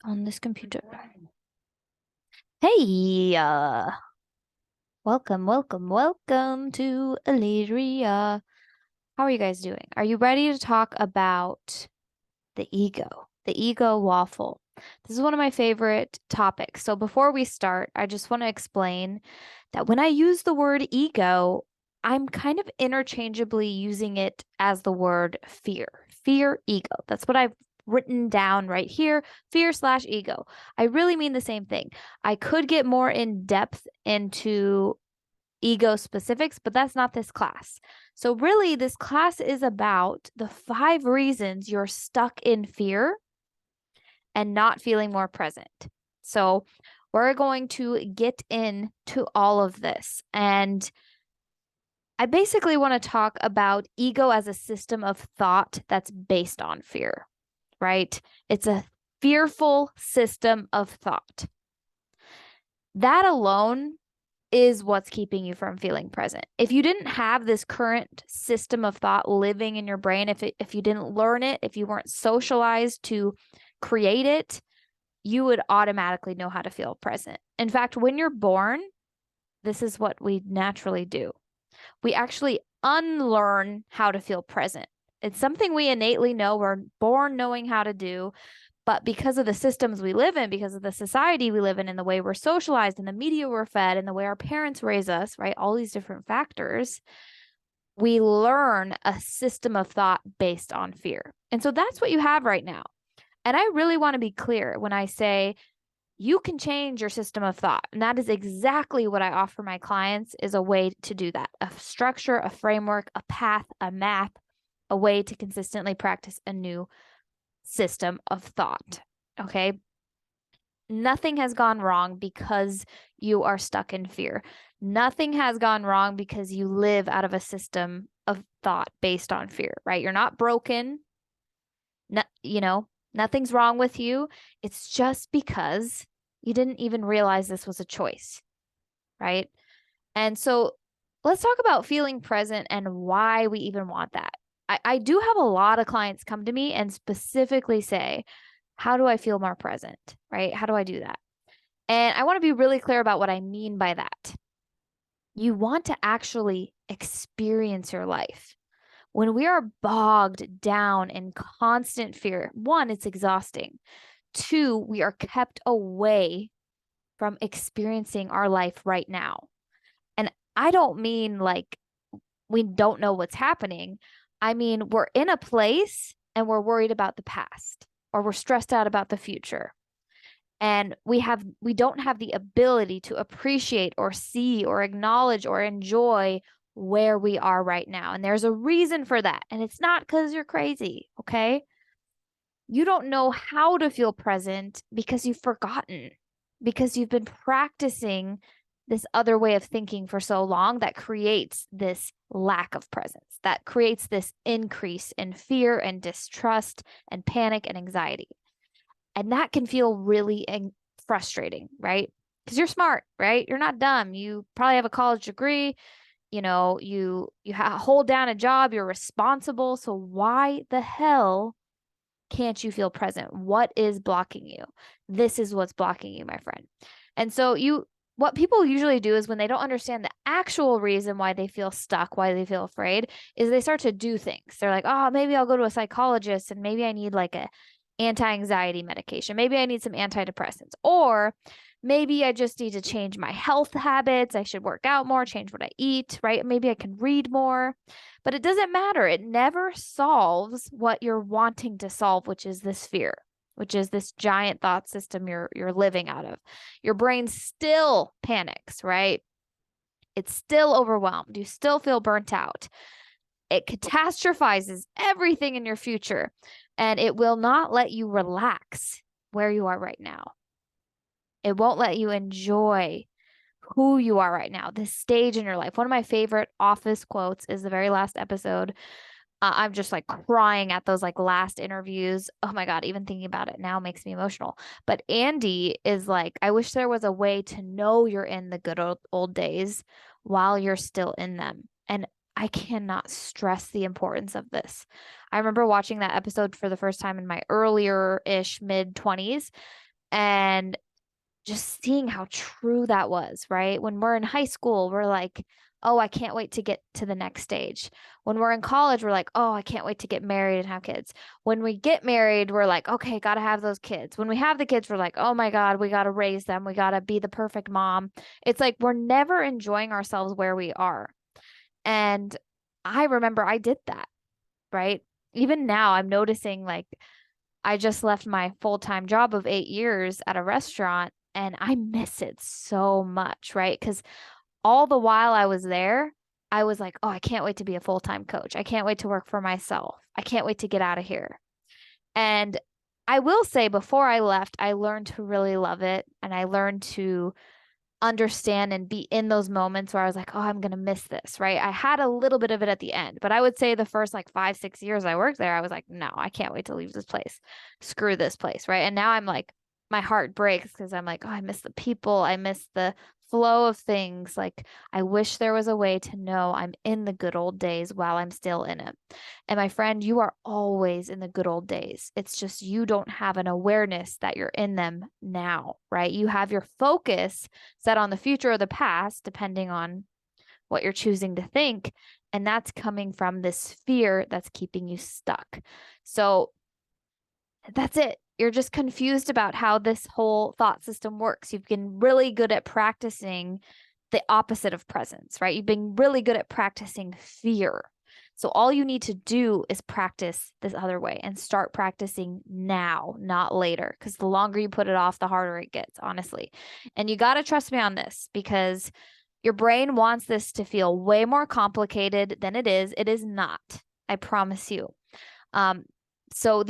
on this computer. Hey, welcome to Illyria. How are you guys doing? Are you ready to talk about the ego waffle? This is one of my favorite topics. So before we start, I just want to explain that when I use the word ego, I'm kind of interchangeably using it as the word fear. Fear, ego. That's what I've written down right here. Fear/ego. I really mean the same thing. I could get more in depth into ego specifics, but that's not this class. So, really, this class is about the 5 reasons you're stuck in fear and not feeling more present. So, we're going to get into all of this. And I basically want to talk about ego as a system of thought that's based on fear, right? It's a fearful system of thought. That alone is what's keeping you from feeling present. If you didn't have this current system of thought living in your brain, if you didn't learn it, if you weren't socialized to create it, you would automatically know how to feel present. In fact, when you're born, this is what we naturally do. We actually unlearn how to feel present. It's something we innately know, we're born knowing how to do, but because of the systems we live in, because of the society we live in, and the way we're socialized, and the media we're fed, and the way our parents raise us, right? All these different factors, we learn a system of thought based on fear. And so that's what you have right now. And I really want to be clear when I say you can change your system of thought. And that is exactly what I offer my clients, is a way to do that. A structure, a framework, a path, a map, a way to consistently practice a new system of thought. Okay. Nothing has gone wrong because you are stuck in fear. Nothing has gone wrong because you live out of a system of thought based on fear, right? You're not broken. No, nothing's wrong with you. It's just because you didn't even realize this was a choice, right? And so let's talk about feeling present and why we even want that. I do have a lot of clients come to me and specifically say, how do I feel more present, right? How do I do that? And I want to be really clear about what I mean by that. You want to actually experience your life. When we are bogged down in constant fear, one, it's exhausting. Two, we are kept away from experiencing our life right now. And I don't mean like we don't know what's happening. I mean, we're in a place and we're worried about the past, or we're stressed out about the future. And we don't have the ability to appreciate or see or acknowledge or enjoy where we are right now. And there's a reason for that. And it's not because you're crazy, okay? You don't know how to feel present because you've forgotten, because you've been practicing this other way of thinking for so long that creates this lack of presence, that creates this increase in fear and distrust and panic and anxiety. And that can feel really frustrating, right? Because you're smart, right? You're not dumb. You probably have a college degree. You hold down a job. You're responsible. So why the hell can't you feel present? What is blocking you? This is what's blocking you, my friend. And so what people usually do is when they don't understand the actual reason why they feel stuck, why they feel afraid, is they start to do things. They're like, oh, maybe I'll go to a psychologist and maybe I need like a anti-anxiety medication. Maybe I need some antidepressants. Or maybe I just need to change my health habits. I should work out more, change what I eat, right? Maybe I can read more. But it doesn't matter. It never solves what you're wanting to solve, which is this fear, which is this giant thought system you're living out of. Your brain still panics, right? It's still overwhelmed. You still feel burnt out. It catastrophizes everything in your future, and it will not let you relax where you are right now. It won't let you enjoy who you are right now, this stage in your life. One of my favorite office quotes is the very last episode. I'm just like crying at those like last interviews. Oh my God, even thinking about it now makes me emotional. But Andy is like, I wish there was a way to know you're in the good old days while you're still in them. And I cannot stress the importance of this. I remember watching that episode for the first time in my earlier-ish mid 20s, And just seeing how true that was, right? When we're in high school, we're like, oh, I can't wait to get to the next stage. When we're in college, we're like, oh, I can't wait to get married and have kids. When we get married, we're like, okay, got to have those kids. When we have the kids, we're like, oh my God, we got to raise them. We got to be the perfect mom. It's like we're never enjoying ourselves where we are. And I remember I did that, right? Even now, I'm noticing like I just left my full-time job of 8 years at a restaurant and I miss it so much, right? Because all the while I was there, I was like, oh, I can't wait to be a full-time coach. I can't wait to work for myself. I can't wait to get out of here. And I will say, before I left, I learned to really love it. And I learned to understand and be in those moments where I was like, oh, I'm going to miss this, right? I had a little bit of it at the end, but I would say the first like 5, 6 years I worked there, I was like, no, I can't wait to leave this place. Screw this place, right? And now I'm like, my heart breaks because I'm like, oh, I miss the people. I miss the flow of things. Like, I wish there was a way to know I'm in the good old days while I'm still in it. And my friend, you are always in the good old days. It's just you don't have an awareness that you're in them now, right? You have your focus set on the future or the past, depending on what you're choosing to think. And that's coming from this fear that's keeping you stuck. So that's it. You're just confused about how this whole thought system works. You've been really good at practicing the opposite of presence, right? You've been really good at practicing fear. So all you need to do is practice this other way and start practicing now, not later. Because the longer you put it off, the harder it gets, honestly. And you got to trust me on this because your brain wants this to feel way more complicated than it is. It is not. I promise you. So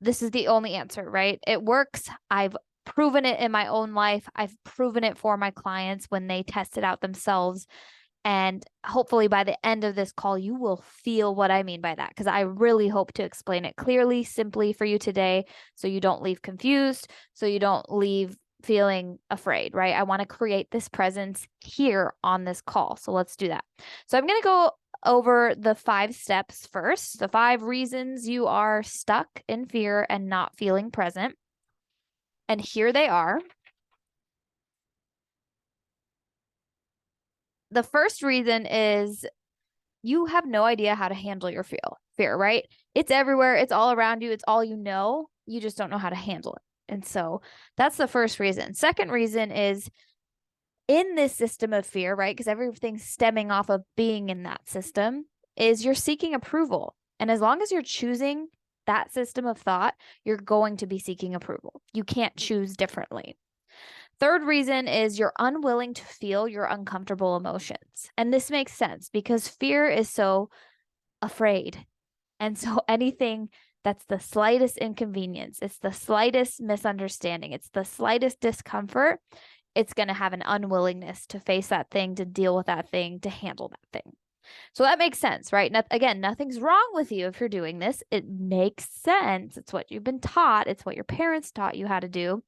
this is the only answer, right? It works. I've proven it in my own life. I've proven it for my clients when they test it out themselves. And hopefully by the end of this call, you will feel what I mean by that, because I really hope to explain it clearly, simply for you today, so you don't leave confused, so you don't leave feeling afraid, right? I want to create this presence here on this call. So let's do that. So I'm going to go over the 5 steps first, the 5 reasons you are stuck in fear and not feeling present. And here they are. The first reason is you have no idea how to handle your fear, right? It's everywhere. It's all around you. It's all you know. You just don't know how to handle it. And so that's the first reason. Second reason is in this system of fear, right? Because everything's stemming off of being in that system, is you're seeking approval. And as long as you're choosing that system of thought, you're going to be seeking approval. You can't choose differently. Third reason is you're unwilling to feel your uncomfortable emotions. And this makes sense because fear is so afraid. And so anything that's the slightest inconvenience, it's the slightest misunderstanding, it's the slightest discomfort, it's going to have an unwillingness to face that thing, to deal with that thing, to handle that thing. So that makes sense, right? Again, nothing's wrong with you if you're doing this. It makes sense. It's what you've been taught. It's what your parents taught you how to do.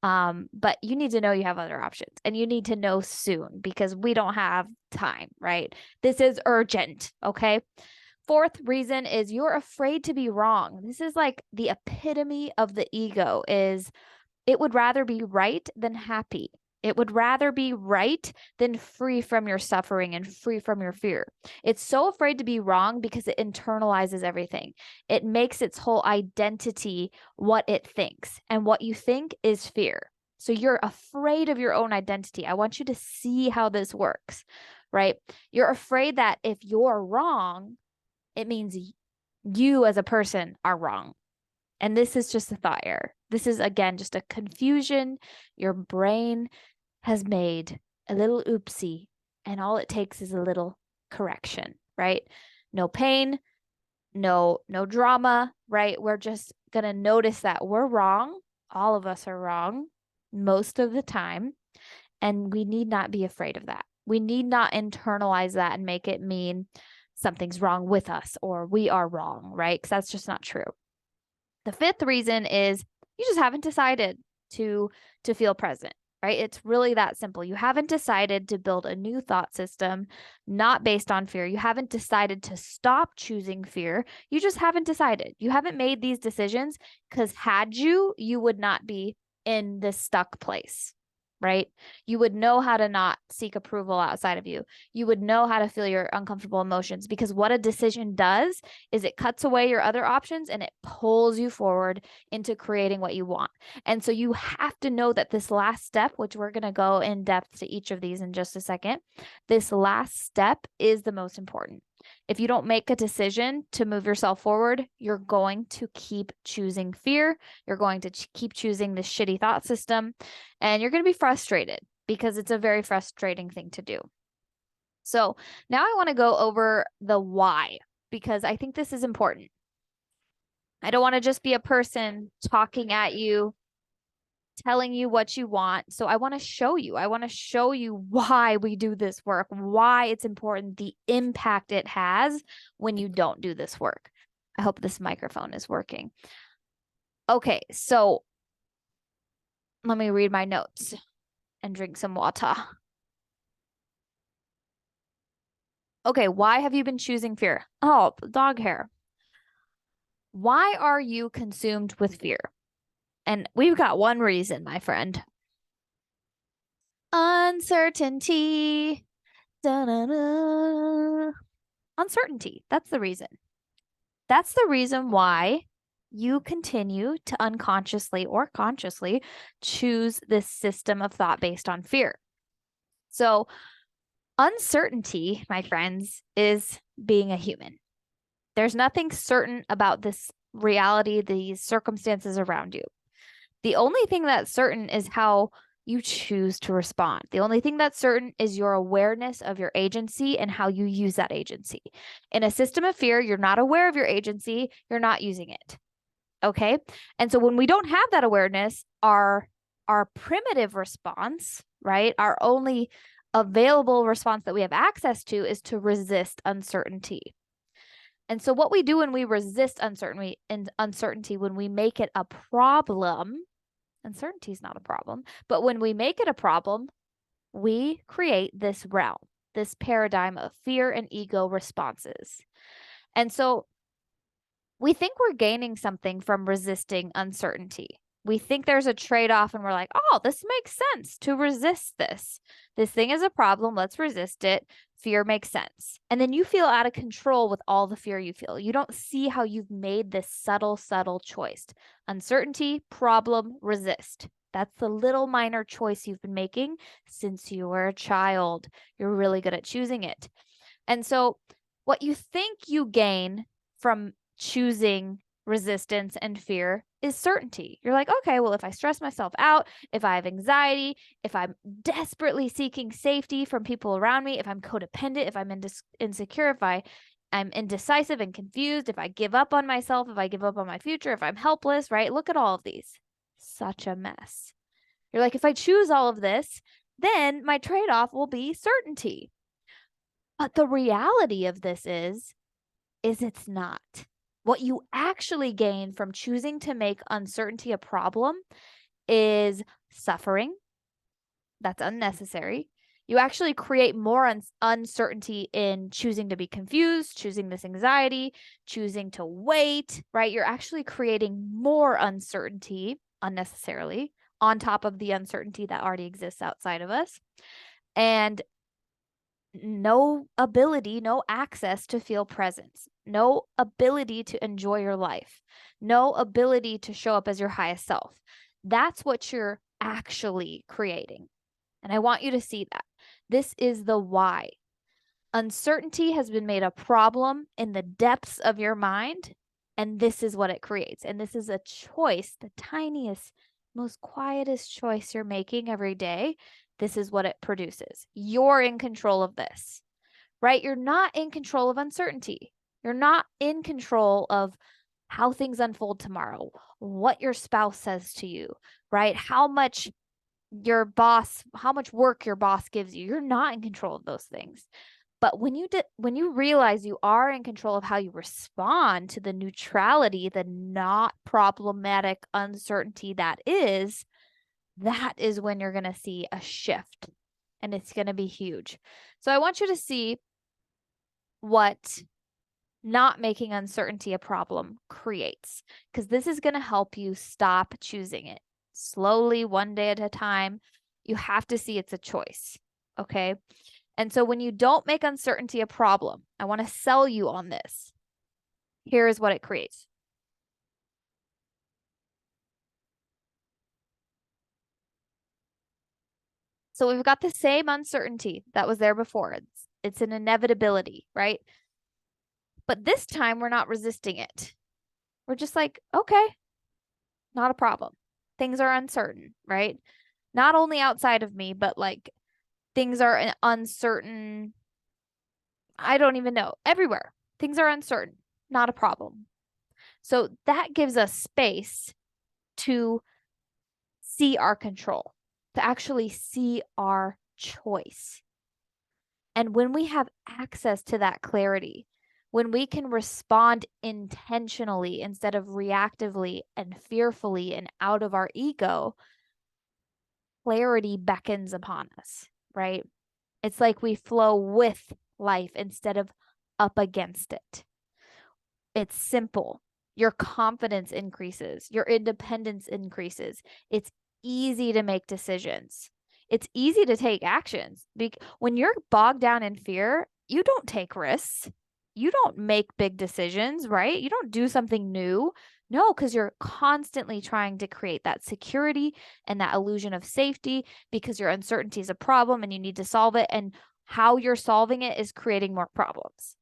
But you need to know you have other options, and you need to know soon because we don't have time, right? This is urgent, okay? Fourth reason is you're afraid to be wrong. This is like the epitome of the ego, is it would rather be right than happy. It would rather be right than free from your suffering and free from your fear. It's so afraid to be wrong because it internalizes everything. It makes its whole identity what it thinks, and what you think is fear. So you're afraid of your own identity. I want you to see how this works, right? You're afraid that if you're wrong, it means you as a person are wrong. And this is just a thought error. This is, again, just a confusion. Your brain has made a little oopsie, and all it takes is a little correction, right? No pain, no drama, right? We're just going to notice that we're wrong. All of us are wrong most of the time, and we need not be afraid of that. We need not internalize that and make it mean something's wrong with us or we are wrong, right? Because that's just not true. The fifth reason is you just haven't decided to feel present, right? It's really that simple. You haven't decided to build a new thought system, not based on fear. You haven't decided to stop choosing fear. You just haven't decided. You haven't made these decisions because had you, you would not be in this stuck place, right? You would know how to not seek approval outside of you. You would know how to feel your uncomfortable emotions, because what a decision does is it cuts away your other options and it pulls you forward into creating what you want. And so you have to know that this last step, which we're going to go in depth to each of these in just a second, this last step is the most important. If you don't make a decision to move yourself forward, you're going to keep choosing fear. You're going to keep choosing this shitty thought system, and you're going to be frustrated because it's a very frustrating thing to do. So now I want to go over the why, because I think this is important. I don't want to just be a person talking at you, telling you what you want. So I want to show you. I want to show you why we do this work, why it's important, the impact it has when you don't do this work. I hope this microphone is working. Okay, so let me read my notes and drink some water. Okay, why have you been choosing fear? Oh, dog hair. Why are you consumed with fear? And we've got one reason, my friend. Uncertainty. Da-da-da. Uncertainty. That's the reason. That's the reason why you continue to unconsciously or consciously choose this system of thought based on fear. So, uncertainty, my friends, is being a human. There's nothing certain about this reality, these circumstances around you. The only thing that's certain is how you choose to respond. The only thing that's certain is your awareness of your agency and how you use that agency. In a system of fear, you're not aware of your agency, you're not using it. Okay? And so when we don't have that awareness, our primitive response, right? Our only available response that we have access to is to resist uncertainty. And so what we do when we resist uncertainty, when we make it a problem, uncertainty is not a problem, but when we make it a problem, we create this realm, this paradigm of fear and ego responses. And so we think we're gaining something from resisting uncertainty. We think there's a trade-off and we're like, oh, this makes sense to resist this. This thing is a problem. Let's resist it. Fear makes sense. And then you feel out of control with all the fear you feel. You don't see how you've made this subtle choice. Uncertainty, problem, resist. That's the little minor choice you've been making since you were a child. You're really good at choosing it. And so what you think you gain from choosing resistance and fear is certainty. You're like, okay, well, if I stress myself out, if I have anxiety, if I'm desperately seeking safety from people around me, if I'm codependent, if I'm insecure, if I'm indecisive and confused, if I give up on myself, if I give up on my future, if I'm helpless, right? Look at all of these. Such a mess. You're like, if I choose all of this, then my trade-off will be certainty. But the reality of this is it's not. What you actually gain from choosing to make uncertainty a problem is suffering. That's unnecessary. You actually create more uncertainty in choosing to be confused, choosing this anxiety, choosing to wait, right? You're actually creating more uncertainty unnecessarily on top of the uncertainty that already exists outside of us. And no ability, no access to feel presence, no ability to enjoy your life, no ability to show up as your highest self. That's what you're actually creating. And I want you to see that. This is the why. Uncertainty has been made a problem in the depths of your mind, and this is what it creates. And this is a choice, the tiniest, most quietest choice you're making every day. This is what it produces. You're in control of this, right? You're not in control of uncertainty. You're not in control of how things unfold tomorrow, what your spouse says to you, right? How much work your boss gives you. You're not in control of those things. But when you realize you are in control of how you respond to the neutrality, the not problematic uncertainty that is when you're going to see a shift, and it's going to be huge. So I want you to see what not making uncertainty a problem creates, because this is going to help you stop choosing it. slowly, one day at a time. You have to see it's a choice. Okay. And so when you don't make uncertainty a problem, I want to sell you on this. Here is what it creates. So we've got the same uncertainty that was there before. It's an inevitability, right? But this time we're not resisting it. We're just like, okay, not a problem. Things are uncertain, right? Not only outside of me, but like things are uncertain. I don't even know. Everywhere. Things are uncertain. Not a problem. So that gives us space to see our control, to actually see our choice. And when we have access to that clarity, when we can respond intentionally instead of reactively and fearfully and out of our ego, clarity beckons upon us, right? It's like we flow with life instead of up against it. It's simple. Your confidence increases, your independence increases. It's easy to make decisions. It's easy to take actions. When you're bogged down in fear, you don't take risks. You don't make big decisions, right? You don't do something new. No, because you're constantly trying to create that security and that illusion of safety because your uncertainty is a problem and you need to solve it. And how you're solving it is creating more problems.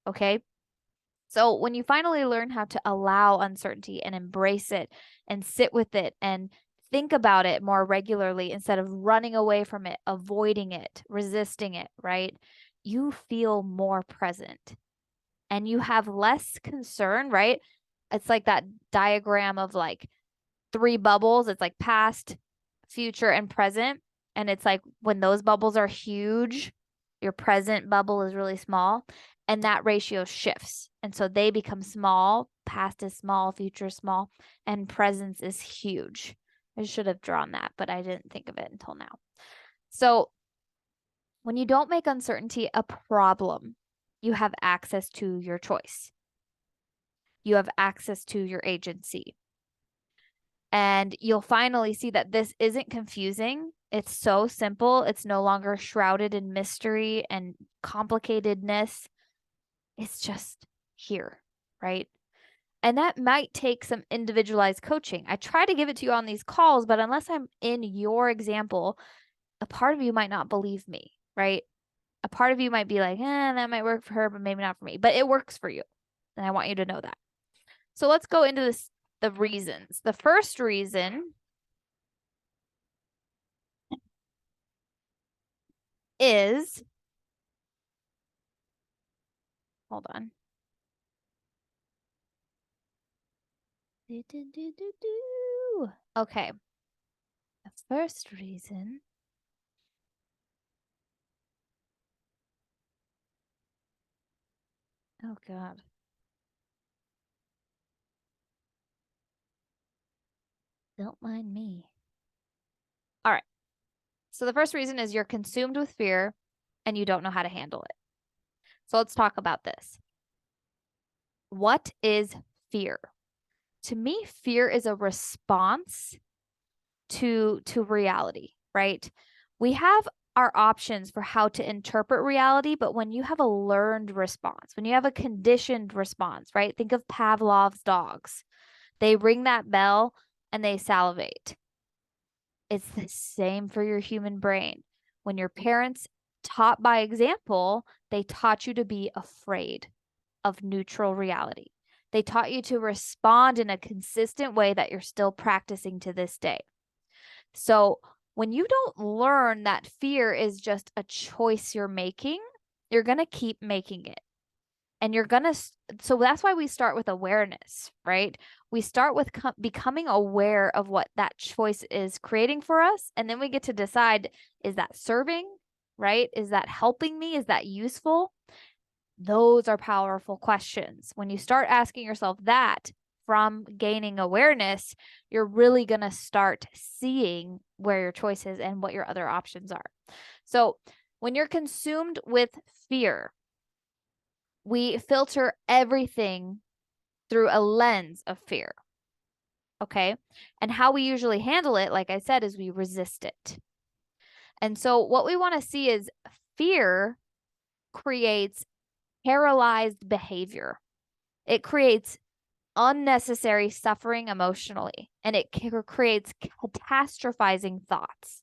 Okay. So when you finally learn how to allow uncertainty and embrace it and sit with it and think about it more regularly instead of running away from it, avoiding it, resisting it, right? You feel more present and you have less concern, right? It's like that diagram of like three bubbles. It's like past, future, and present. And it's like when those bubbles are huge, your present bubble is really small, and that ratio shifts. And so they become small, past is small, future is small, and presence is huge. I should have drawn that, but I didn't think of it until now. So when you don't make uncertainty a problem, you have access to your choice. You have access to your agency. And you'll finally see that this isn't confusing. It's so simple. It's no longer shrouded in mystery and complicatedness. It's just here, right? And that might take some individualized coaching. I try to give it to you on these calls, but unless I'm in your example, a part of you might not believe me, right? A part of you might be like, that might work for her, but maybe not for me. But it works for you. And I want you to know that. So let's go into the reasons. The first reason is, hold on. Okay. The first reason oh God. Don't mind me. All right. So the first reason is you're consumed with fear and you don't know how to handle it. So let's talk about this. What is fear? To me, fear is a response to reality, right? We have our options for how to interpret reality, but when you have a learned response, when you have a conditioned response, right? Think of Pavlov's dogs. They ring that bell and they salivate. It's the same for your human brain. When your parents taught by example, they taught you to be afraid of neutral reality. They taught you to respond in a consistent way that you're still practicing to this day. So when you don't learn that fear is just a choice you're making, you're going to keep making it. And you're going to, so that's why we start with awareness, right? We start with becoming aware of what that choice is creating for us. And then we get to decide, is that serving, right? Is that helping me? Is that useful? Those are powerful questions. When you start asking yourself that from gaining awareness, you're really going to start seeing where your choice is and what your other options are. So when you're consumed with fear, we filter everything through a lens of fear. Okay. And how we usually handle it, like I said, is we resist it. And so what we want to see is fear creates paralyzed behavior. It creates unnecessary suffering emotionally, and it creates catastrophizing thoughts.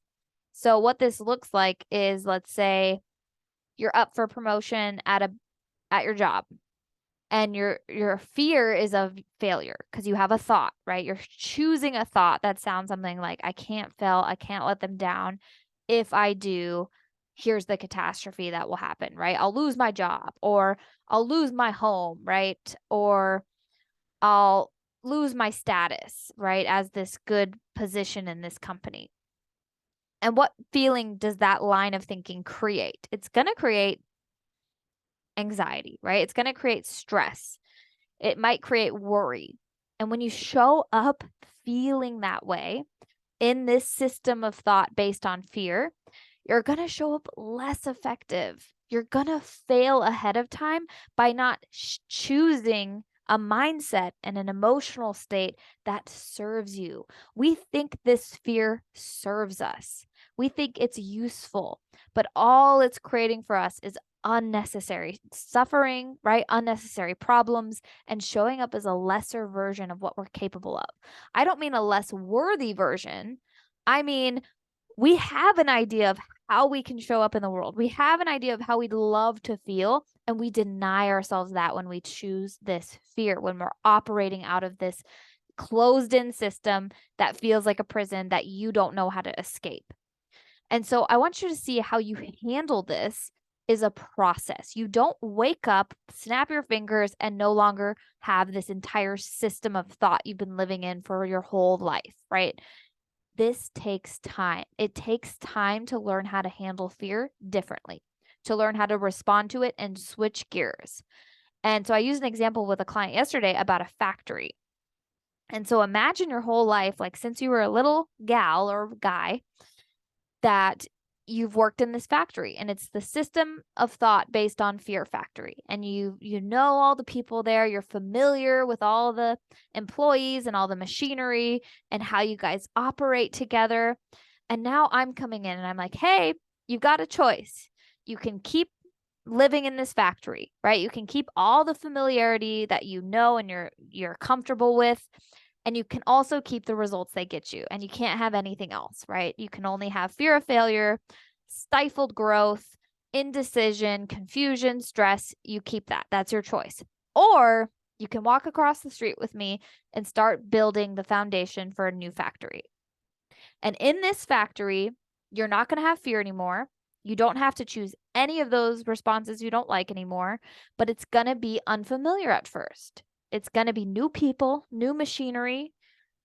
So what this looks like is, let's say you're up for promotion at your job, and your fear is of failure because you have a thought, right? You're choosing a thought that sounds something like, I can't fail, I can't let them down. If I do, here's the catastrophe that will happen, right? I'll lose my job, or I'll lose my home, right? Or I'll lose my status, right, as this good position in this company. And what feeling does that line of thinking create? It's going to create anxiety, right? It's going to create stress. It might create worry. And when you show up feeling that way in this system of thought based on fear, you're going to show up less effective. You're going to fail ahead of time by not choosing a mindset and an emotional state that serves you. We think this fear serves us. We think it's useful, but all it's creating for us is unnecessary suffering, right? Unnecessary problems, and showing up as a lesser version of what we're capable of. I don't mean a less worthy version. I mean, we have an idea of how we can show up in the world. We have an idea of how we'd love to feel, and we deny ourselves that when we choose this fear, when we're operating out of this closed in system that feels like a prison that you don't know how to escape. And so I want you to see how you handle this is a process. You don't wake up, snap your fingers, and no longer have this entire system of thought you've been living in for your whole life, right? This takes time. It takes time to learn how to handle fear differently, to learn how to respond to it and switch gears. And so I used an example with a client yesterday about a factory. And so imagine your whole life, like since you were a little gal or guy, that you've worked in this factory, and it's the system of thought based on fear factory, and you know all the people there, you're familiar with all the employees and all the machinery and how you guys operate together. And now I'm coming in and I'm like, hey, you've got a choice. You can keep living in this factory, right? You can keep all the familiarity that you know and you're comfortable with, and you can also keep the results they get you, and you can't have anything else, right? You can only have fear of failure, stifled growth, indecision, confusion, stress. You keep that. That's your choice. Or you can walk across the street with me and start building the foundation for a new factory. And in this factory, you're not going to have fear anymore. You don't have to choose any of those responses you don't like anymore, but it's going to be unfamiliar at first. It's going to be new people, new machinery,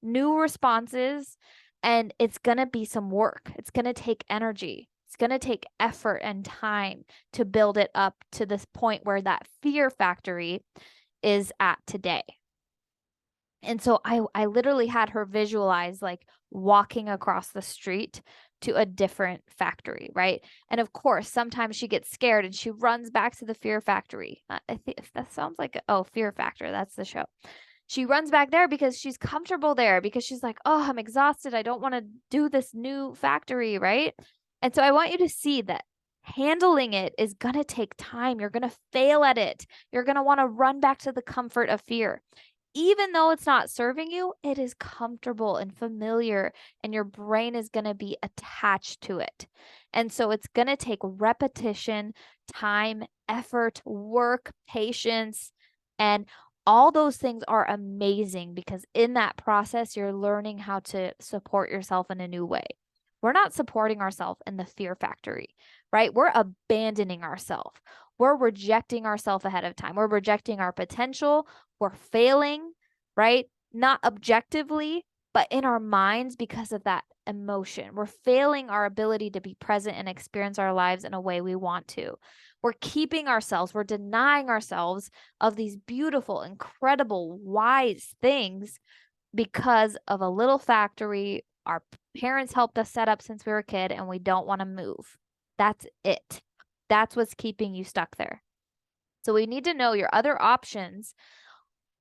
new responses, and it's going to be some work. It's going to take energy. It's going to take effort and time to build it up to this point where that fear factory is at today. And so I literally had her visualize like walking across the street to a different factory, right? And of course, sometimes she gets scared and she runs back to the Fear Factory. I think that sounds like, oh, Fear Factor, that's the show. She runs back there because she's comfortable there, because she's like, oh, I'm exhausted. I don't want to do this new factory, right? And so I want you to see that handling it is going to take time. You're going to fail at it. You're going to want to run back to the comfort of fear. Even though it's not serving you, it is comfortable and familiar, and your brain is going to be attached to it. And so it's going to take repetition, time, effort, work, patience, and all those things are amazing because in that process, you're learning how to support yourself in a new way. We're not supporting ourselves in the fear factory, right? We're abandoning ourselves. We're rejecting ourselves ahead of time. We're rejecting our potential. We're failing, right? Not objectively, but in our minds because of that emotion. We're failing our ability to be present and experience our lives in a way we want to. We're keeping ourselves, we're denying ourselves of these beautiful, incredible, wise things because of a little factory our parents helped us set up since we were a kid, and we don't want to move. That's it. That's what's keeping you stuck there. So we need to know your other options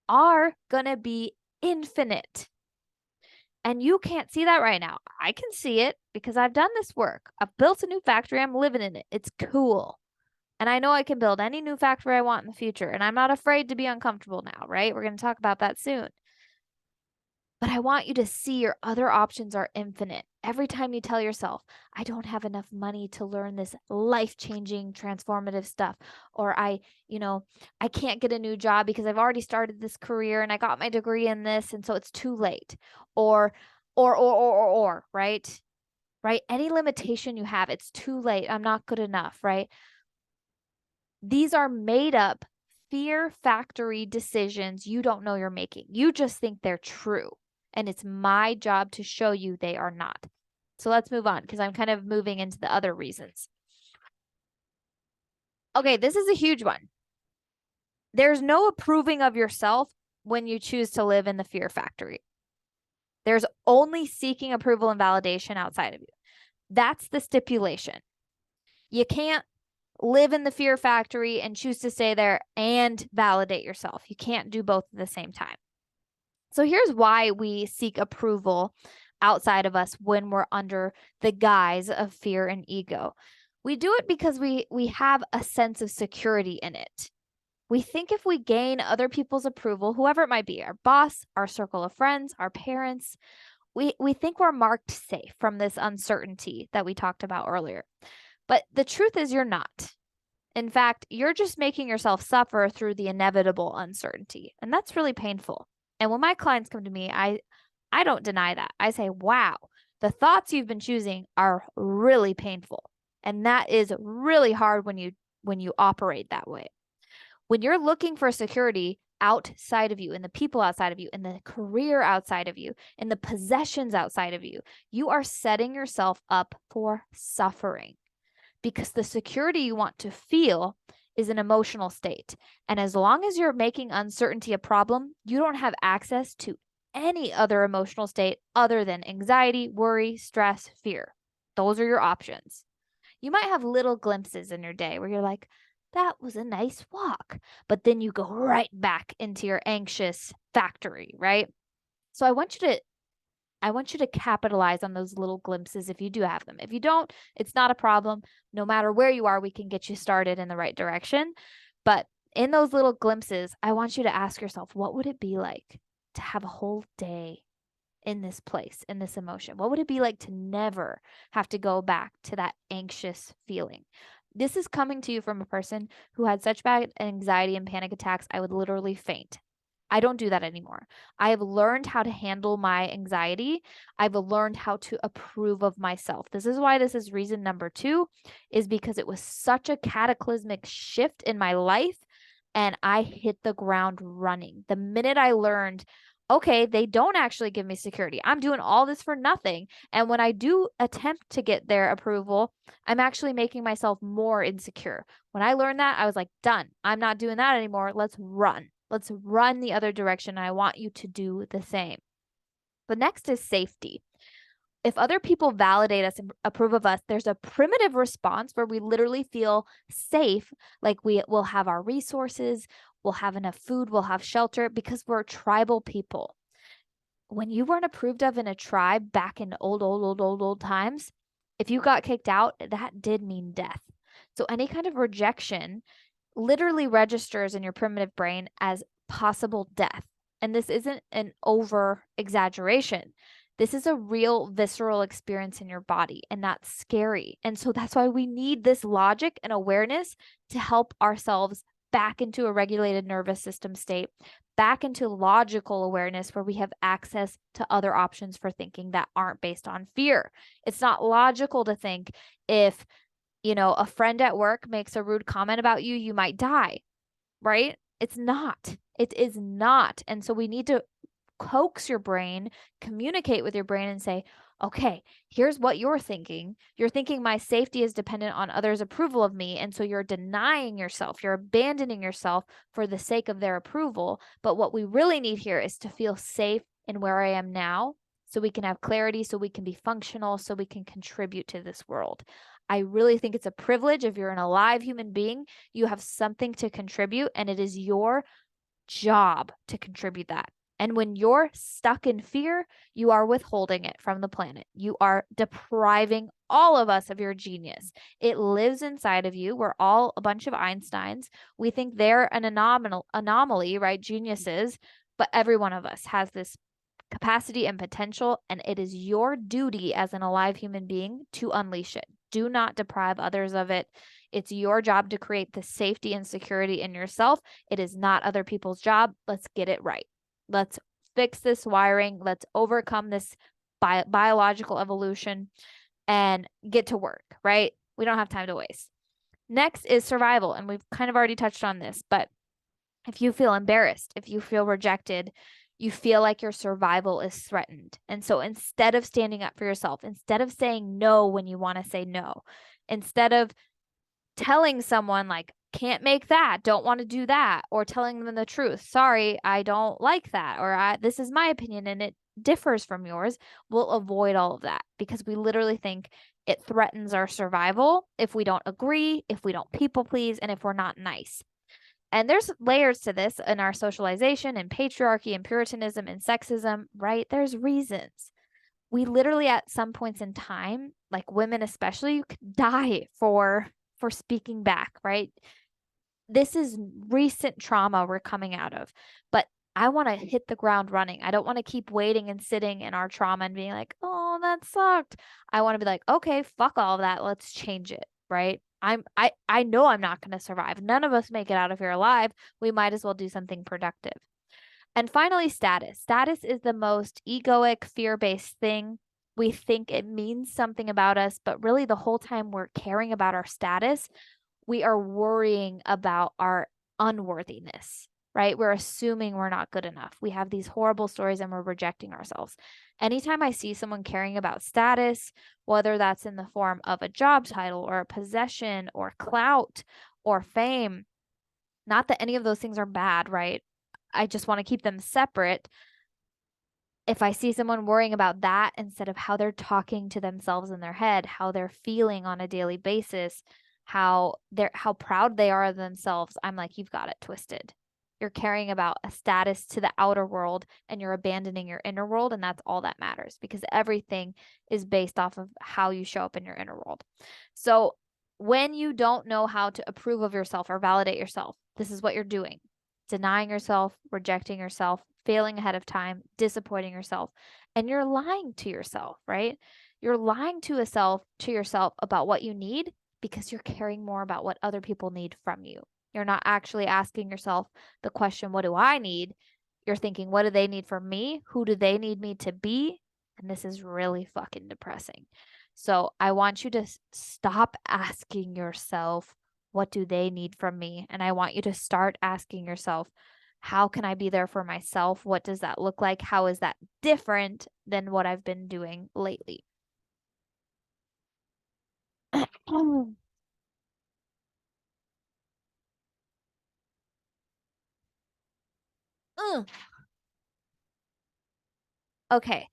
are going to be infinite. And you can't see that right now. I can see it because I've done this work. I've built a new factory. I'm living in it. It's cool. And I know I can build any new factory I want in the future. And I'm not afraid to be uncomfortable now, right? We're going to talk about that soon. But I want you to see your other options are infinite. Every time you tell yourself, I don't have enough money to learn this life-changing, transformative stuff, or I can't get a new job because I've already started this career and I got my degree in this, and so it's too late. Or, right? Right? Any limitation you have, it's too late. I'm not good enough, right? These are made up fear factory decisions you don't know you're making. You just think they're true. And it's my job to show you they are not. So let's move on because I'm kind of moving into the other reasons. Okay, this is a huge one. There's no approving of yourself when you choose to live in the fear factory. There's only seeking approval and validation outside of you. That's the stipulation. You can't live in the fear factory and choose to stay there and validate yourself. You can't do both at the same time. So here's why we seek approval outside of us when we're under the guise of fear and ego. We do it because we have a sense of security in it. We think if we gain other people's approval, whoever it might be, our boss, our circle of friends, our parents, we think we're marked safe from this uncertainty that we talked about earlier. But the truth is you're not. In fact, you're just making yourself suffer through the inevitable uncertainty. And that's really painful. And when my clients come to me, I don't deny that. I say, wow, the thoughts you've been choosing are really painful. And that is really hard when you operate that way. When you're looking for security outside of you, in the people outside of you, in the career outside of you, in the possessions outside of you, you are setting yourself up for suffering. Because the security you want to feel is an emotional state. And as long as you're making uncertainty a problem, you don't have access to any other emotional state other than anxiety, worry, stress, fear. Those are your options. You might have little glimpses in your day where you're like, that was a nice walk. But then you go right back into your anxious factory, right? So I want you to capitalize on those little glimpses if you do have them. If you don't, it's not a problem. No matter where you are, we can get you started in the right direction. But in those little glimpses, I want you to ask yourself, what would it be like to have a whole day in this place, in this emotion? What would it be like to never have to go back to that anxious feeling? This is coming to you from a person who had such bad anxiety and panic attacks, I would literally faint. I don't do that anymore. I have learned how to handle my anxiety. I've learned how to approve of myself. This is why this is reason number 2, is because it was such a cataclysmic shift in my life and I hit the ground running. The minute I learned, okay, they don't actually give me security. I'm doing all this for nothing. And when I do attempt to get their approval, I'm actually making myself more insecure. When I learned that, I was like, done. I'm not doing that anymore. Let's run. Let's run the other direction. I want you to do the same. The next is safety. If other people validate us and approve of us, there's a primitive response where we literally feel safe, like we will have our resources, we'll have enough food, we'll have shelter because we're tribal people. When you weren't approved of in a tribe back in old times, if you got kicked out, that did mean death. So any kind of rejection literally registers in your primitive brain as possible death. And this isn't an over exaggeration. This is a real visceral experience in your body, and that's scary. And so that's why we need this logic and awareness to help ourselves back into a regulated nervous system state, back into logical awareness where we have access to other options for thinking that aren't based on fear. It's not logical to think if a friend at work makes a rude comment about you, you might die, right? It's not. It is not. And so we need to coax your brain, communicate with your brain and say, okay, here's what you're thinking. You're thinking my safety is dependent on others' approval of me. And so you're denying yourself, you're abandoning yourself for the sake of their approval. But what we really need here is to feel safe in where I am now so we can have clarity, so we can be functional, so we can contribute to this world. I really think it's a privilege. If you're an alive human being, you have something to contribute, and it is your job to contribute that. And when you're stuck in fear, you are withholding it from the planet. You are depriving all of us of your genius. It lives inside of you. We're all a bunch of Einsteins. We think they're an anomaly, right? Geniuses. But every one of us has this capacity and potential, and it is your duty as an alive human being to unleash it. Do not deprive others of it. It's your job to create the safety and security in yourself. It is not other people's job. Let's get it right. Let's fix this wiring. Let's overcome this biological evolution and get to work, right? We don't have time to waste. Next is survival. And we've kind of already touched on this, but if you feel embarrassed, if you feel rejected, you feel like your survival is threatened. And so instead of standing up for yourself, instead of saying no when you want to say no, instead of telling someone like, can't make that, don't want to do that, or telling them the truth, sorry, I don't like that, or this is my opinion and it differs from yours, we'll avoid all of that because we literally think it threatens our survival if we don't agree, if we don't people please, and if we're not nice. And there's layers to this in our socialization and patriarchy and puritanism and sexism, right? There's reasons. We literally at some points in time, like women especially, you could die for speaking back, right? This is recent trauma we're coming out of. But I want to hit the ground running. I don't want to keep waiting and sitting in our trauma and being like, "Oh, that sucked." I want to be like, "Okay, fuck all of that. Let's change it." Right? I know I'm not going to survive. None of us make it out of here alive. We might as well do something productive. And finally, status. Status is the most egoic, fear-based thing. We think it means something about us, but really the whole time we're caring about our status, we are worrying about our unworthiness, right? We're assuming we're not good enough. We have these horrible stories and we're rejecting ourselves. Anytime I see someone caring about status, whether that's in the form of a job title or a possession or clout or fame, not that any of those things are bad, right? I just want to keep them separate. If I see someone worrying about that instead of how they're talking to themselves in their head, how they're feeling on a daily basis, how proud they are of themselves, I'm like, you've got it twisted. You're caring about a status to the outer world and you're abandoning your inner world, and that's all that matters because everything is based off of how you show up in your inner world. So when you don't know how to approve of yourself or validate yourself, this is what you're doing. Denying yourself, rejecting yourself, failing ahead of time, disappointing yourself, and you're lying to yourself, right? You're lying to yourself about what you need because you're caring more about what other people need from you. You're not actually asking yourself the question, what do I need? You're thinking, what do they need from me? Who do they need me to be? And this is really fucking depressing. So I want you to stop asking yourself, what do they need from me? And I want you to start asking yourself, how can I be there for myself? What does that look like? How is that different than what I've been doing lately? Okay.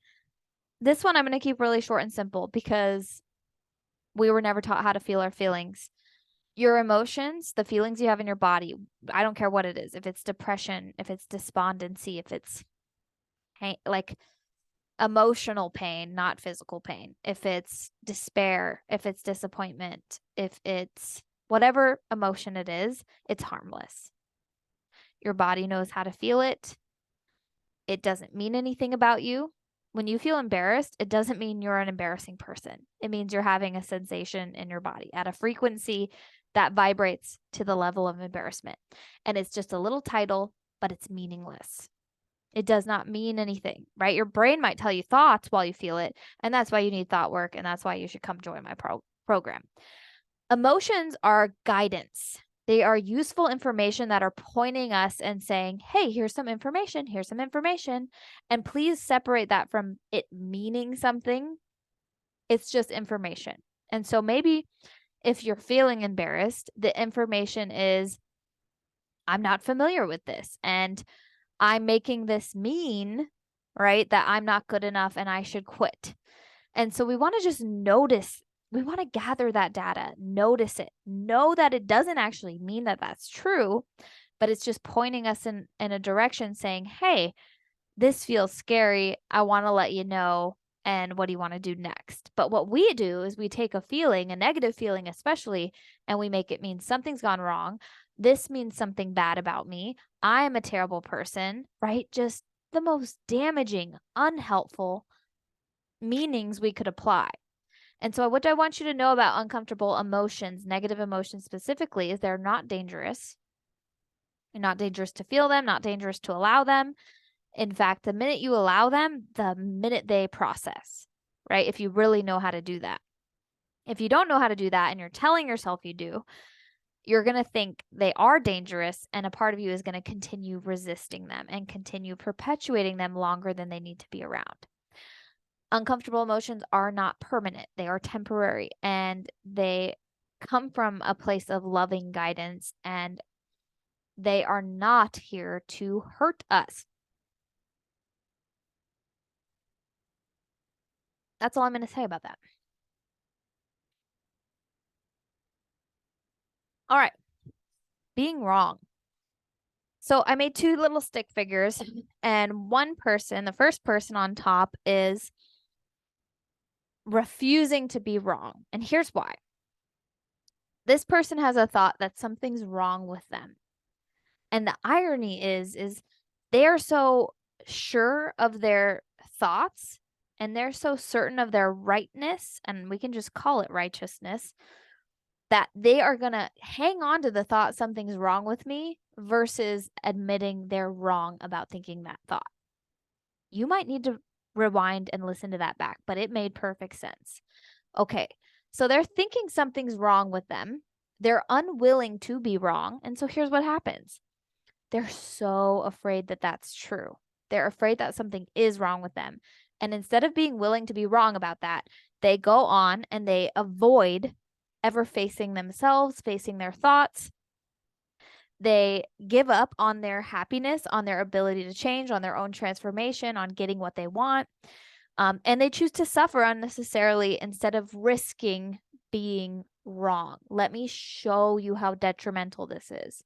This one I'm going to keep really short and simple because we were never taught how to feel our feelings. Your emotions, the feelings you have in your body, I don't care what it is. If it's depression, if it's despondency, if it's like emotional pain, not physical pain, if it's despair, if it's disappointment, if it's whatever emotion it is, it's harmless. Your body knows how to feel it. It doesn't mean anything about you. When you feel embarrassed, it doesn't mean you're an embarrassing person. It means you're having a sensation in your body at a frequency that vibrates to the level of embarrassment. And it's just a little title, but it's meaningless. It does not mean anything, right? Your brain might tell you thoughts while you feel it. And that's why you need thought work. And that's why you should come join my program. Emotions are guidance. They are useful information that are pointing us and saying, hey, here's some information. Here's some information. And please separate that from it meaning something. It's just information. And so maybe if you're feeling embarrassed, the information is, I'm not familiar with this. And I'm making this mean, right, that I'm not good enough and I should quit. And so we want to just notice, we want to gather that data, notice it, know that it doesn't actually mean that that's true, but it's just pointing us in a direction saying, hey, this feels scary. I want to let you know. And what do you want to do next? But what we do is we take a feeling, a negative feeling especially, and we make it mean something's gone wrong. This means something bad about me. I am a terrible person, right? Just the most damaging, unhelpful meanings we could apply. And so, what I want you to know about uncomfortable emotions, negative emotions specifically, is they're not dangerous. You're not dangerous to feel them, not dangerous to allow them. In fact, the minute you allow them, the minute they process, right? If you really know how to do that. If you don't know how to do that and you're telling yourself you do, you're going to think they are dangerous, and a part of you is going to continue resisting them and continue perpetuating them longer than they need to be around. Uncomfortable emotions are not permanent, they are temporary, and they come from a place of loving guidance, and they are not here to hurt us. That's all I'm going to say about that. All right. Being wrong. So I made two little stick figures, and one person, the first person on top, is refusing to be wrong. And here's why. This person has a thought that something's wrong with them. And the irony is they are so sure of their thoughts and they're so certain of their rightness, and we can just call it righteousness, that they are going to hang on to the thought something's wrong with me versus admitting they're wrong about thinking that thought. You might need to rewind and listen to that back, but it made perfect sense. Okay, so they're thinking something's wrong with them. They're unwilling to be wrong. And so here's what happens. They're so afraid that that's true. They're afraid that something is wrong with them. And instead of being willing to be wrong about that, they go on and they avoid ever facing themselves, facing their thoughts. They give up on their happiness, on their ability to change, on their own transformation, on getting what they want. And they choose to suffer unnecessarily instead of risking being wrong. Let me show you how detrimental this is.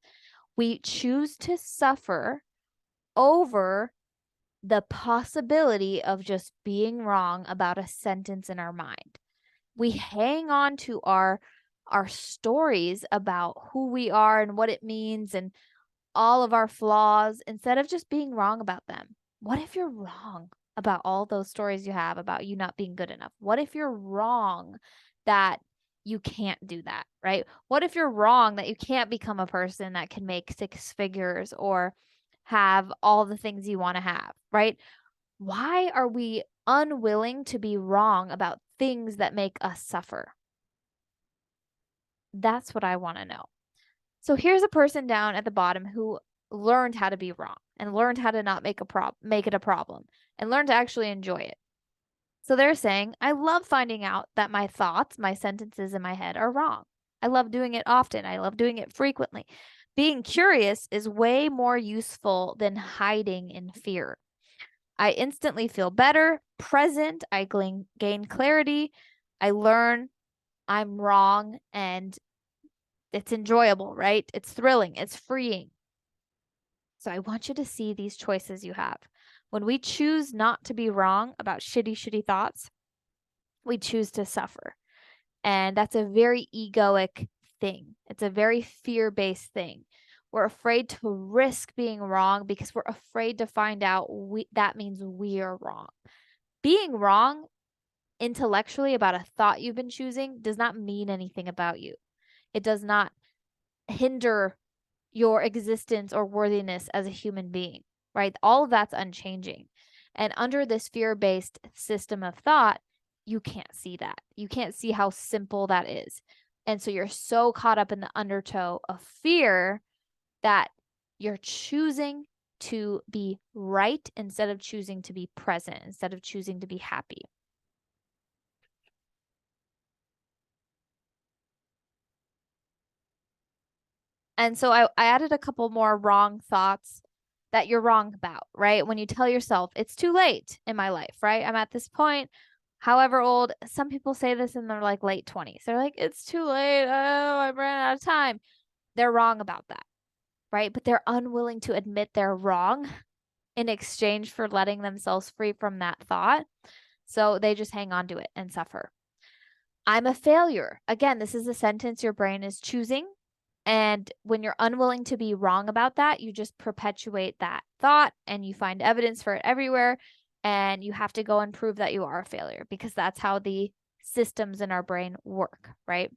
We choose to suffer over the possibility of just being wrong about a sentence in our mind. We hang on to our stories about who we are and what it means and all of our flaws instead of just being wrong about them. What if you're wrong about all those stories you have about you not being good enough? What if you're wrong that you can't do that, right? What if you're wrong that you can't become a person that can make six figures or have all the things you want to have, right? Why are we unwilling to be wrong about things that make us suffer? That's what I want to know. So here's a person down at the bottom who learned how to be wrong and learned how to not make it a problem and learned to actually enjoy it. So they're saying, I love finding out that my thoughts, my sentences in my head are wrong. I love doing it often. I love doing it frequently. Being curious is way more useful than hiding in fear. I instantly feel better, present. I gain clarity. I learn I'm wrong, and it's enjoyable, right? It's thrilling. It's freeing. So I want you to see these choices you have. When we choose not to be wrong about shitty thoughts, we choose to suffer. And that's a very egoic thing. It's a very fear-based thing. We're afraid to risk being wrong because we're afraid to find out that means we are wrong. Being wrong intellectually about a thought you've been choosing does not mean anything about you. It does not hinder your existence or worthiness as a human being, right? All of that's unchanging. And under this fear-based system of thought, you can't see that. You can't see how simple that is. And so you're so caught up in the undertow of fear that you're choosing to be right instead of choosing to be present, instead of choosing to be happy. And so I added a couple more wrong thoughts that you're wrong about, right? When you tell yourself it's too late in my life, right? I'm at this point, however old, some people say this in their like late 20s. They're like, it's too late. Oh, I ran out of time. They're wrong about that, right? But they're unwilling to admit they're wrong in exchange for letting themselves free from that thought. So they just hang on to it and suffer. I'm a failure. Again, this is a sentence your brain is choosing. And when you're unwilling to be wrong about that, you just perpetuate that thought and you find evidence for it everywhere. And you have to go and prove that you are a failure because that's how the systems in our brain work, right?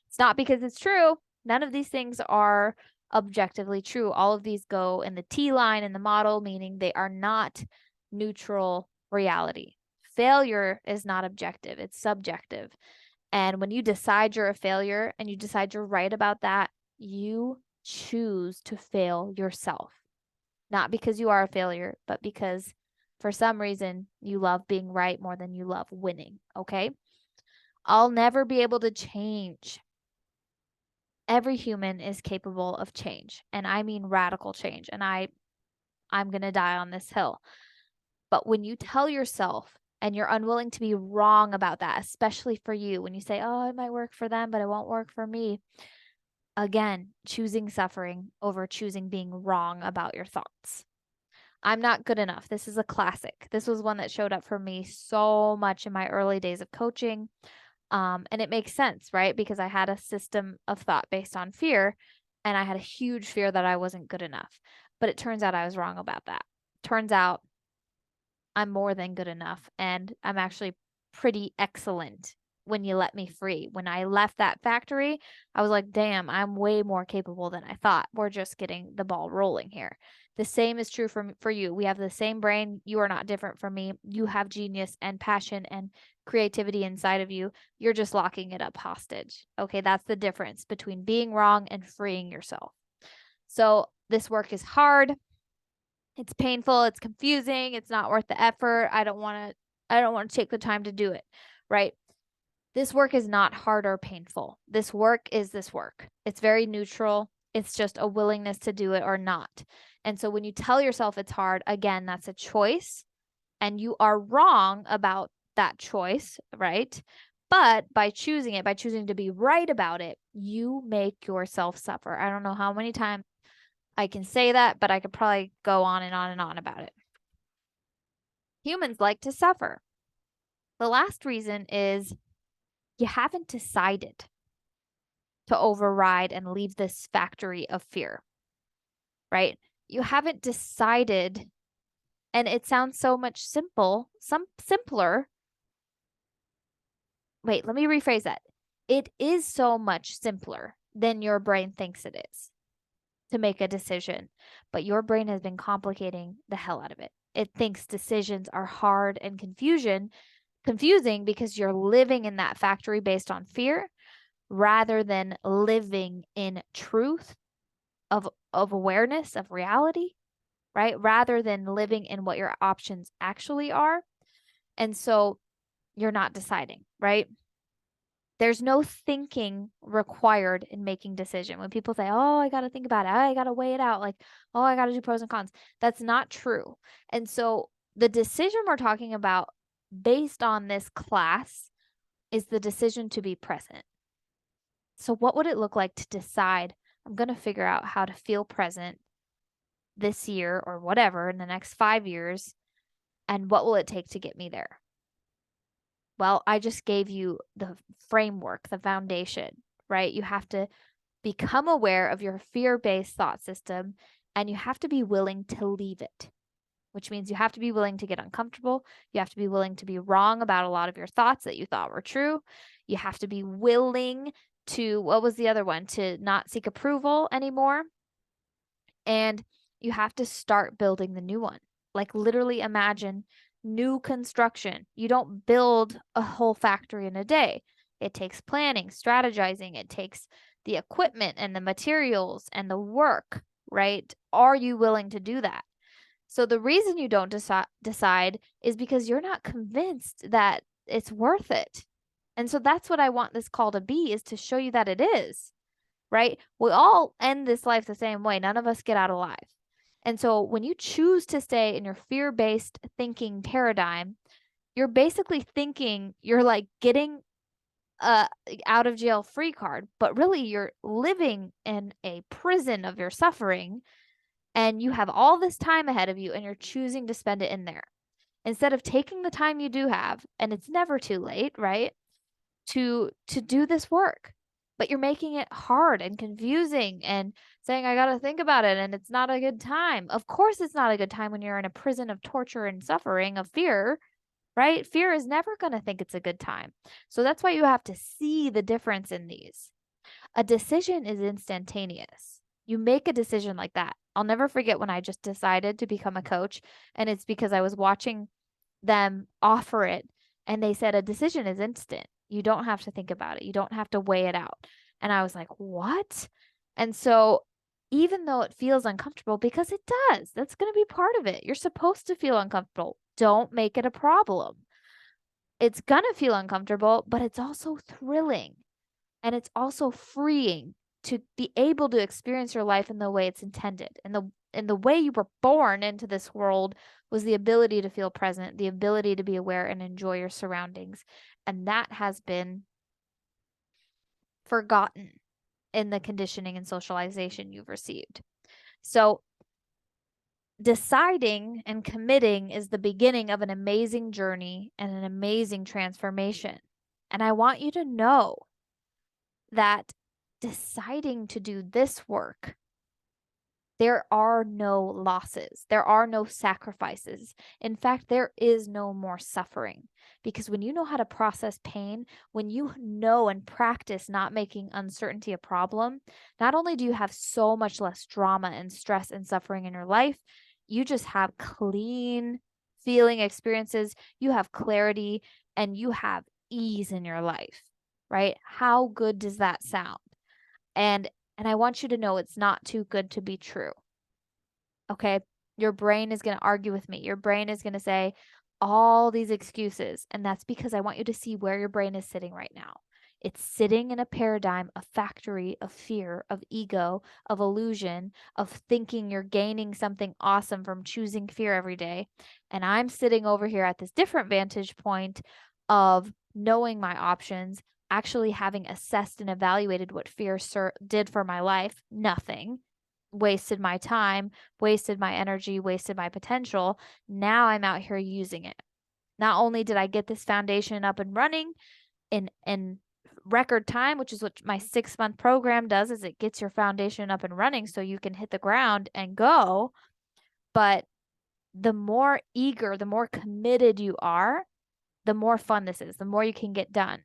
It's not because it's true. None of these things are objectively true. All of these go in the T line in the model, meaning they are not neutral reality. Failure is not objective, it's subjective. And when you decide you're a failure and you decide you're right about that, you choose to fail yourself. Not because you are a failure, but because for some reason you love being right more than you love winning. Okay. I'll never be able to change. Every human is capable of change, and I mean radical change. And I'm going to die on this hill. But when you tell yourself and you're unwilling to be wrong about that, especially for you, when you say, oh, it might work for them, but it won't work for me. Again, choosing suffering over choosing being wrong about your thoughts. I'm not good enough. This is a classic. This was one that showed up for me so much in my early days of coaching. And it makes sense, right? Because I had a system of thought based on fear, and I had a huge fear that I wasn't good enough. But it turns out I was wrong about that. Turns out I'm more than good enough, and I'm actually pretty excellent when you let me free. When I left that factory, I was like, damn, I'm way more capable than I thought. We're just getting the ball rolling here. The same is true for you. We have the same brain. You are not different from me. You have genius and passion and creativity inside of you. You're just locking it up hostage. Okay, that's the difference between being wrong and freeing yourself. So this work is hard. It's painful, it's confusing, it's not worth the effort. I don't want to take the time to do it, right? This work is not hard or painful. This work is this work. It's very neutral. It's just a willingness to do it or not. And so when you tell yourself it's hard, again, that's a choice and you are wrong about that choice, right? But by choosing it, by choosing to be right about it, you make yourself suffer. I don't know how many times I can say that, but I could probably go on and on and on about it. Humans like to suffer. The last reason is you haven't decided to override and leave this factory of fear, right? You haven't decided, and it sounds so much simpler. Wait, let me rephrase that. It is so much simpler than your brain thinks it is to make a decision, but your brain has been complicating the hell out of it. It thinks decisions are hard and confusing because you're living in that factory based on fear rather than living in truth of awareness of reality, right? Rather than living in what your options actually are. And so you're not deciding, right? There's no thinking required in making decision. When people say, "Oh, I got to think about it. I got to weigh it out." Like, "Oh, I got to do pros and cons." That's not true. And so the decision we're talking about based on this class is the decision to be present. So what would it look like to decide I'm going to figure out how to feel present this year or whatever in the next 5 years, and what will it take to get me there? Well, I just gave you the framework, the foundation, right? You have to become aware of your fear-based thought system, and you have to be willing to leave it, which means you have to be willing to get uncomfortable. You have to be willing to be wrong about a lot of your thoughts that you thought were true. You have to be willing to, what was the other one? To not seek approval anymore. And you have to start building the new one. Like literally imagine new construction. You don't build a whole factory in a day. It takes planning, strategizing, it takes the equipment and the materials and the work, right? Are you willing to do that? So the reason you don't decide is because you're not convinced that it's worth it. And so that's what I want this call to be, is to show you that it is, right? We all end this life the same way. None of us get out alive. And so when you choose to stay in your fear-based thinking paradigm, you're basically thinking you're like getting a out of jail free card, but really you're living in a prison of your suffering and you have all this time ahead of you and you're choosing to spend it in there. Instead of taking the time you do have, and it's never too late, right? To do this work. But you're making it hard and confusing and saying, I got to think about it and it's not a good time. Of course, it's not a good time when you're in a prison of torture and suffering, of fear, right? Fear is never going to think it's a good time. So that's why you have to see the difference in these. A decision is instantaneous. You make a decision like that. I'll never forget when I just decided to become a coach, and it's because I was watching them offer it, and they said a decision is instant. You don't have to think about it. You don't have to weigh it out. And I was like, "What?" And so even though it feels uncomfortable, because it does, that's going to be part of it. You're supposed to feel uncomfortable. Don't make it a problem. It's going to feel uncomfortable, but it's also thrilling. And it's also freeing to be able to experience your life in the way it's intended. And the way you were born into this world was the ability to feel present, the ability to be aware and enjoy your surroundings. And that has been forgotten in the conditioning and socialization you've received. So deciding and committing is the beginning of an amazing journey and an amazing transformation. And I want you to know that deciding to do this work, there are no losses. There are no sacrifices. In fact, there is no more suffering. Because when you know how to process pain, when you know and practice not making uncertainty a problem, not only do you have so much less drama and stress and suffering in your life, you just have clean feeling experiences, you have clarity, and you have ease in your life, right? How good does that sound? And I want you to know it's not too good to be true. Okay? Your brain is going to argue with me. Your brain is going to say all these excuses, and that's because I want you to see where your brain is sitting right now. It's sitting in a paradigm, a factory of fear, of ego, of illusion, of thinking you're gaining something awesome from choosing fear every day. And I'm sitting over here at this different vantage point of knowing my options, actually having assessed and evaluated what fear did for my life, nothing. Wasted my time, wasted my energy, wasted my potential. Now I'm out here using it. Not only did I get this foundation up and running in record time, which is what my 6-month program does, is it gets your foundation up and running so you can hit the ground and go. But the more eager, the more committed you are, the more fun this is, the more you can get done,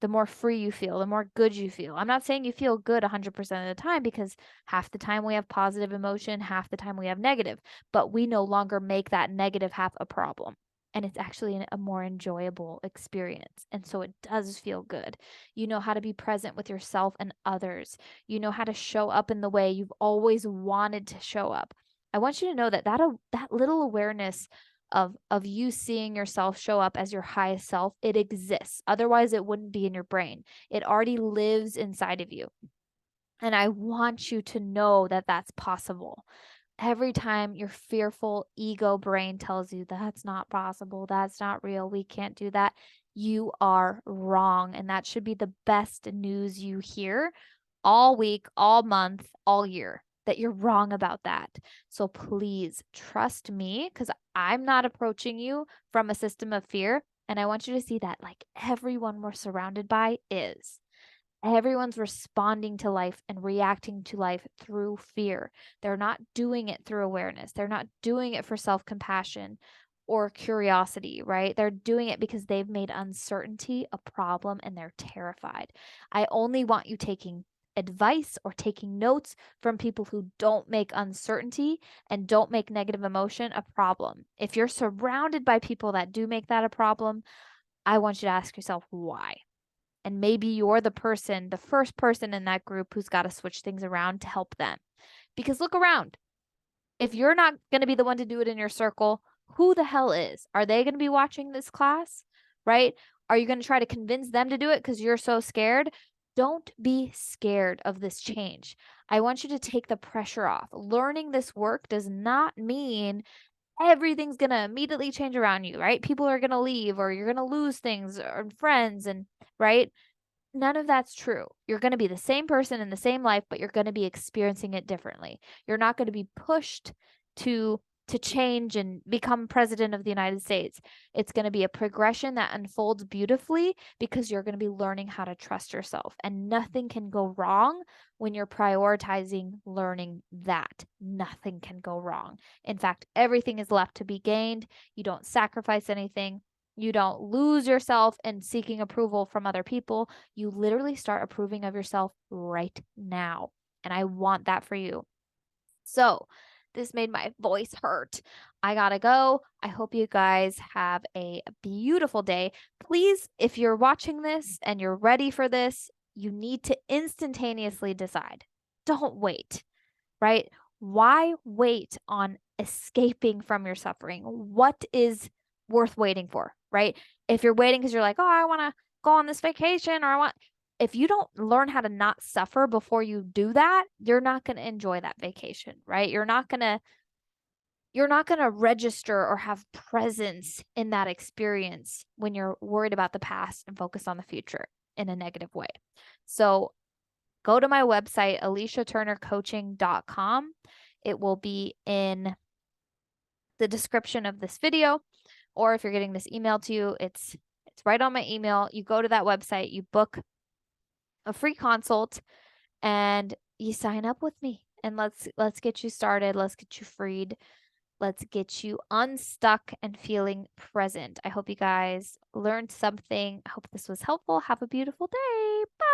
the more free you feel, the more good you feel. I'm not saying you feel good 100% of the time, because half the time we have positive emotion, half the time we have negative, but we no longer make that negative half a problem. And it's actually a more enjoyable experience. And so it does feel good. You know how to be present with yourself and others. You know how to show up in the way you've always wanted to show up. I want you to know that little awareness of you seeing yourself show up as your highest self, it exists. Otherwise, it wouldn't be in your brain. It already lives inside of you. And I want you to know that that's possible. Every time your fearful ego brain tells you that's not possible, that's not real, we can't do that, you are wrong. And that should be the best news you hear all week, all month, all year, that you're wrong about that. So please trust me, because I'm not approaching you from a system of fear. And I want you to see that like everyone we're surrounded by is. Everyone's responding to life and reacting to life through fear. They're not doing it through awareness. They're not doing it for self-compassion or curiosity, right? They're doing it because they've made uncertainty a problem and they're terrified. I only want you taking advice or taking notes from people who don't make uncertainty and don't make negative emotion a problem. If you're surrounded by people that do make that a problem, I want you to ask yourself why. And maybe you're the first person in that group who's got to switch things around to help them. Because look around. If you're not going to be the one to do it in your circle, who the hell is? Are they going to be watching this class? Right? Are you going to try to convince them to do it because you're so scared? Don't be scared of this change. I want you to take the pressure off. Learning this work does not mean everything's going to immediately change around you, right? People are going to leave, or you're going to lose things or friends, and right? None of that's true. You're going to be the same person in the same life, but you're going to be experiencing it differently. You're not going to be pushed to change and become president of the United States. It's going to be a progression that unfolds beautifully because you're going to be learning how to trust yourself. And nothing can go wrong when you're prioritizing learning that. Nothing can go wrong. In fact, everything is left to be gained. You don't sacrifice anything. You don't lose yourself in seeking approval from other people. You literally start approving of yourself right now. And I want that for you. So, this made my voice hurt. I gotta go. I hope you guys have a beautiful day. Please, if you're watching this and you're ready for this, you need to instantaneously decide. Don't wait, right? Why wait on escaping from your suffering? What is worth waiting for, right? If you're waiting because you're like, oh, I want to go on this vacation, or if you don't learn how to not suffer before you do that, you're not going to enjoy that vacation, right? You're not going to register or have presence in that experience when you're worried about the past and focused on the future in a negative way. So go to my website, aliciaturnercoaching.com. It will be in the description of this video, or if you're getting this email to you, it's right on my email. You go to that website, you book a free consult, and you sign up with me. And let's get you started. Let's get you freed. Let's get you unstuck and feeling present. I hope you guys learned something. I hope this was helpful. Have a beautiful day. Bye.